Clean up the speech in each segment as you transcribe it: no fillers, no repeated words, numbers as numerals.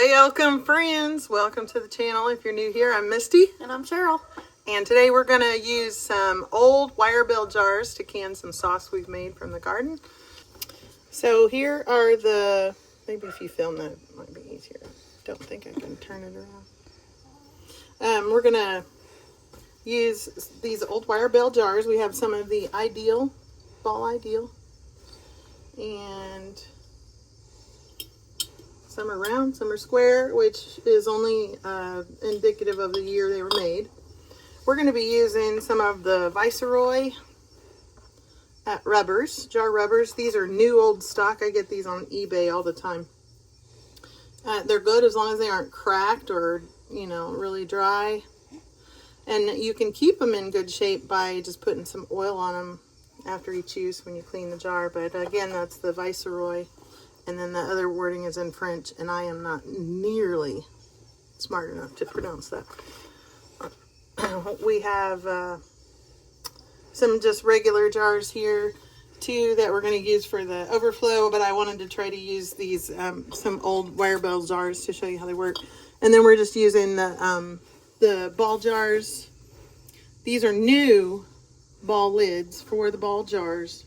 Hey, welcome friends. Welcome to the channel. If you're new here, I'm Misty. And I'm Cheryl. And today we're going to use some old wire bill jars to can some sauce we've made from the garden. So here are the, maybe if you film that, it might be easier. Don't think I can turn it around. We're going to use these old wire bill jars. We have some of the Ideal, Ball Ideal. And some are round, some are square, which is only indicative of the year they were made. We're going to be using some of the Viceroy rubbers, jar rubbers. These are new old stock. I get these on eBay all the time. They're good as long as they aren't cracked or, really dry. And you can keep them in good shape by just putting some oil on them after each use when you clean the jar. But again, that's the Viceroy. And then the other wording is in French, and I am not nearly smart enough to pronounce that. We have some just regular jars here, too, that we're going to use for the overflow, but I wanted to try to use these, some old wire bill jars to show you how they work. And then we're just using the ball jars. These are new ball lids for the ball jars.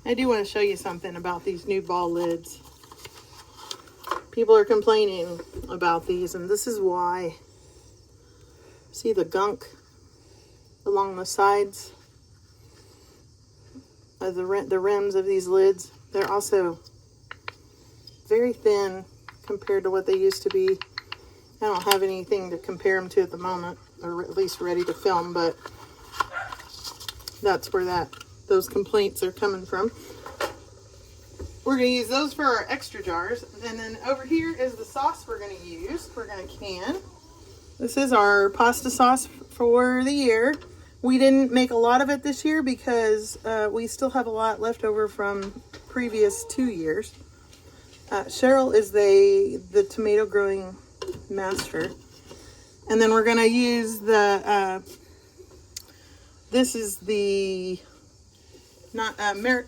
I do want to show you something about these new ball lids. People are complaining about these, and this is why. See the gunk along the sides of the rims of these lids? They're also very thin compared to what they used to be. I don't have anything to compare them to at the moment, or at least ready to film, but that's where those complaints are coming from. We're going to use those for our extra jars. And then over here is the sauce we're going to use. We're going to can. This is our pasta sauce for the year. We didn't make a lot of it this year because we still have a lot left over from previous 2 years. Cheryl is the tomato growing master. And then we're going to use this is the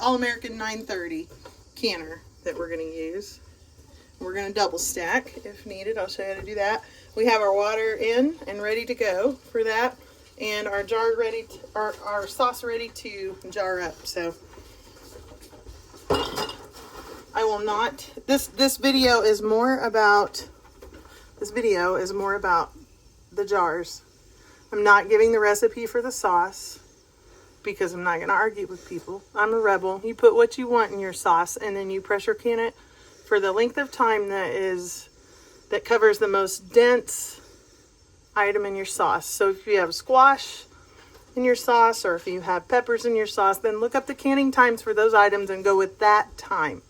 All-American 930 canner that we're going to use. We're going to double stack if needed. I'll show you how to do that. We have our water in and ready to go for that, and our jar ready to, our sauce ready to jar up. So I will not, this video is more about the jars. I'm not giving the recipe for the sauce because I'm not going to argue with people. I'm a rebel. You put what you want in your sauce, and then you pressure can it for the length of time that covers the most dense item in your sauce. So if you have squash in your sauce, or if you have peppers in your sauce, then look up the canning times for those items and go with that time.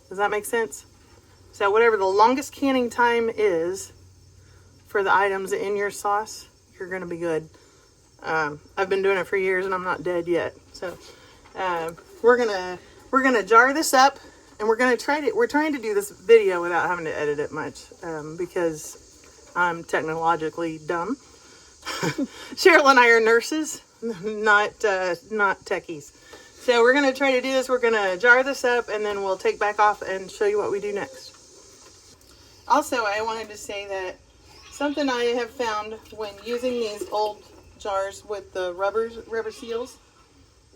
Does that make sense? So whatever the longest canning time is for the items in your sauce, you're going to be good. I've been doing it for years and I'm not dead yet. So we're gonna jar this up, and we're trying to do this video without having to edit it much because I'm technologically dumb. Cheryl and I are nurses, not techies. So we're gonna try to do this. We're gonna jar this up, and then we'll take back off and show you what we do next. Also, I wanted to say that something I have found when using these old jars with the rubber seals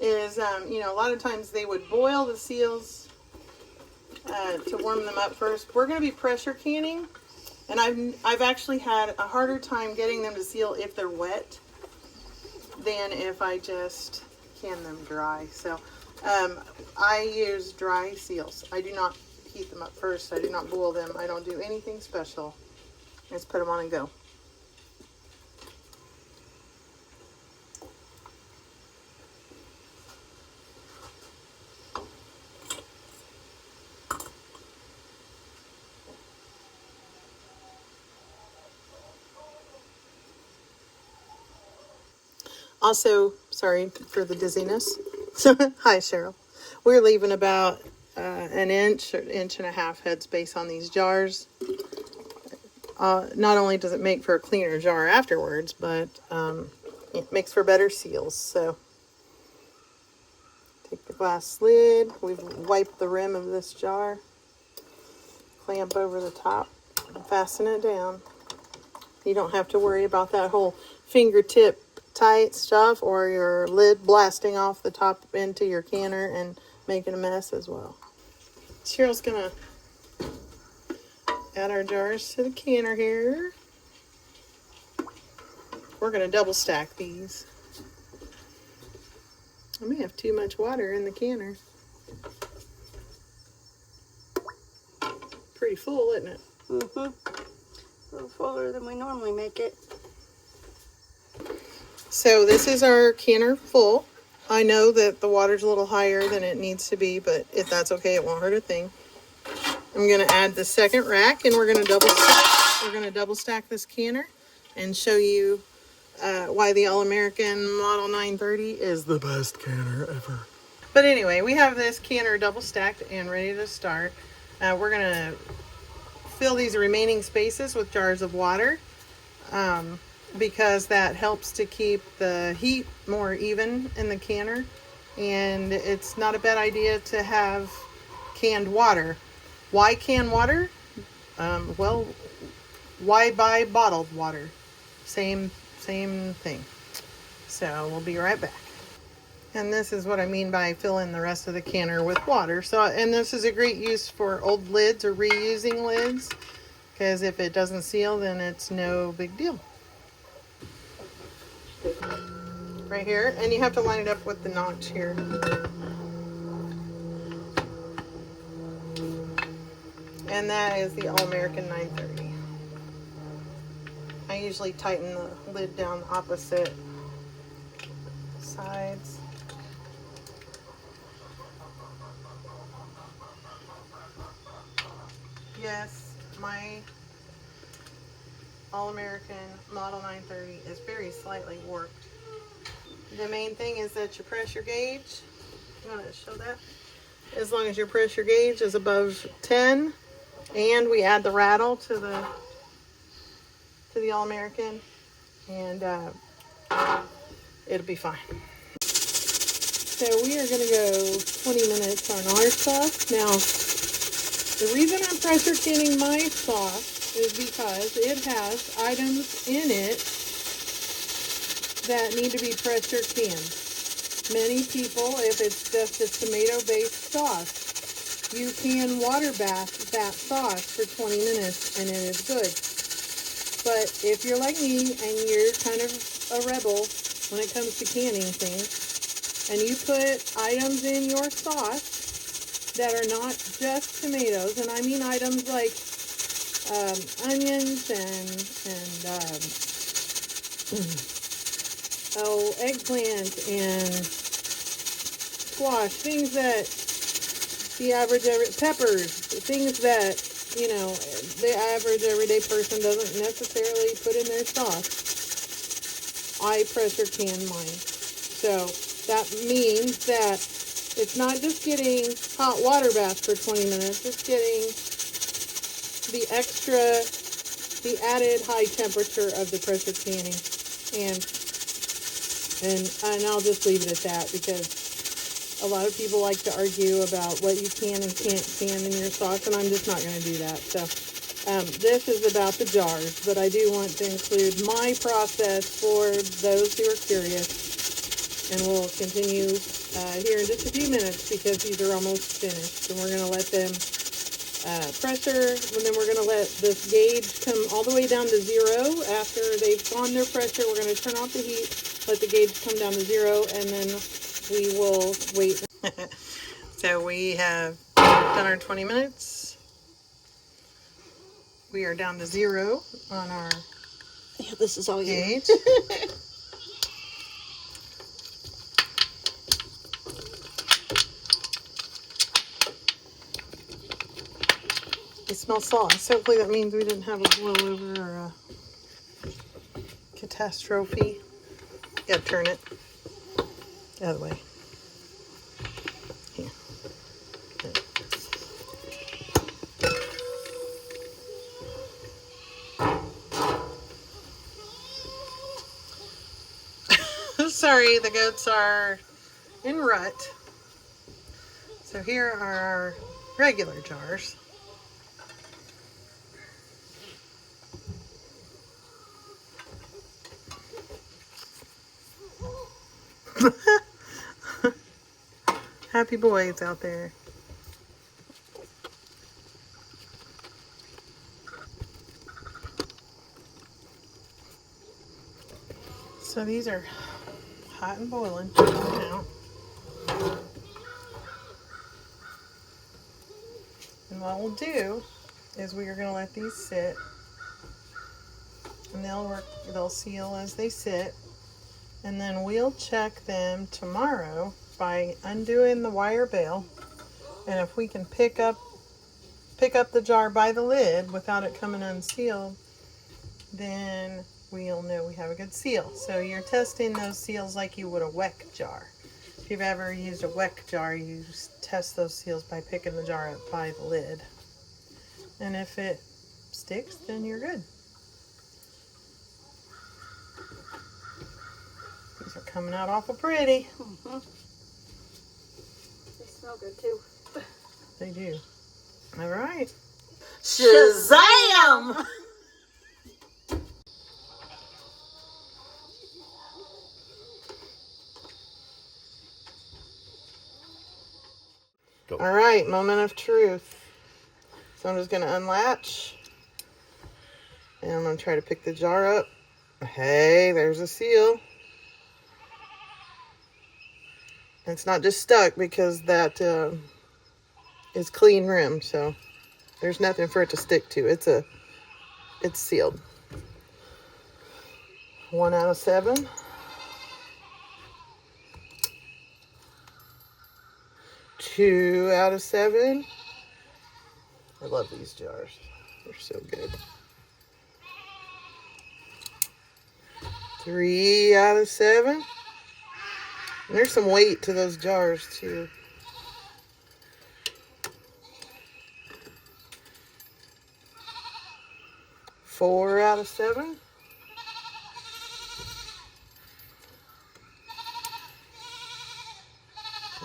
is, a lot of times they would boil the seals to warm them up first. We're going to be pressure canning, and I've actually had a harder time getting them to seal if they're wet than if I just can them dry. So I use dry seals. I do not heat them up first. I do not boil them. I don't do anything special. Just put them on and go. Also, sorry for the dizziness. Hi, Cheryl. We're leaving about an inch or inch and a half head space on these jars. Not only does it make for a cleaner jar afterwards, but it makes for better seals. So take the glass lid. We've wiped the rim of this jar. Clamp over the top. Fasten it down. You don't have to worry about that whole fingertip tight stuff or your lid blasting off the top into your canner and making a mess as well. Cheryl's gonna add our jars to the canner here. We're gonna double stack these. I may have too much water in the canner. Pretty full, isn't it? Mm-hmm. A little fuller than we normally make it. So this is our canner full. I know that the water's a little higher than it needs to be, but if that's okay, it won't hurt a thing. I'm gonna add the second rack, and we're gonna double stack this canner and show you why the All-American Model 930 is the best canner ever. But anyway, we have this canner double stacked and ready to start. We're gonna fill these remaining spaces with jars of water because that helps to keep the heat more even in the canner, and it's not a bad idea to have canned water. Why canned water? Well, why buy bottled water? Same thing. So we'll be right back. And this is what I mean by filling the rest of the canner with water. So, and this is a great use for old lids or reusing lids, because if it doesn't seal, then it's no big deal. Right here, and you have to line it up with the notch here. And that is the All-American 930. I usually tighten the lid down opposite sides. Yes, my All-American Model 930 is very slightly warped. The main thing is that your pressure gauge, you want to show that? As long as your pressure gauge is above 10, and we add the rattle to the All-American, and it'll be fine. So we are going to go 20 minutes on our sauce. Now, the reason I'm pressure canning my sauce is because it has items in it that need to be pressure canned. Many people, if it's just a tomato-based sauce, you can water bath that sauce for 20 minutes and it is good. But if you're like me and you're kind of a rebel when it comes to canning things, and you put items in your sauce that are not just tomatoes, and I mean items like onions and eggplant and squash, things that the average peppers, things that, you know, the average everyday person doesn't necessarily put in their sauce. I pressure can mine. So that means that it's not just getting hot water bath for 20 minutes, it's getting the added high temperature of the pressure canning. And I'll just leave it at that, because a lot of people like to argue about what you can and can't can in your sauce, and I'm just not going to do that. So this is about the jars, but I do want to include my process for those who are curious. And we'll continue here in just a few minutes, because these are almost finished. And we're going to let them pressure, and then we're going to let this gauge come all the way down to 0. After they've gone their pressure, we're going to turn off the heat, let the gauge come down to 0, and then we will wait. So we have done our 20 minutes. We are down to 0 on our This is all gauge. It smells sauce. Hopefully that means we didn't have a blowover or a catastrophe. Yeah, turn it the other way. Here. Sorry, the goats are in rut. So here are our regular jars. happy boys out there. So these are hot and boiling now. And what we'll do is we are going to let these sit, and they'll seal as they sit, and then we'll check them tomorrow by undoing the wire bail, and if we can pick up the jar by the lid without it coming unsealed, then we'll know we have a good seal. So you're testing those seals like you would a weck jar. If you've ever used a weck jar, you test those seals by picking the jar up by the lid. And if it sticks, then you're good. These are coming out awful pretty. Mm-hmm. They smell good too. They do. All right. Shazam! All right, moment of truth. So I'm just going to unlatch. And I'm going to try to pick the jar up. Hey, there's a seal. It's not just stuck because that is clean rim. So there's nothing for it to stick to. It's sealed. 1 out of 7. 2 out of 7. I love these jars. They're so good. 3 out of 7. And there's some weight to those jars too. 4 out of 7.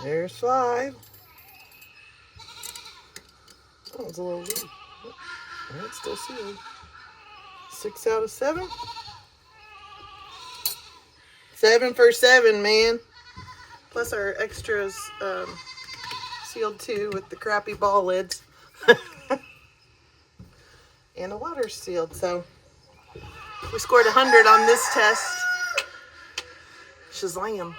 There's 5. Oh, it's a little weak. Oh, it's still sealed. 6 out of 7. 7 for 7, man. Plus our extras sealed too with the crappy ball lids. And the water's sealed, so we scored 100 on this test. Shazam.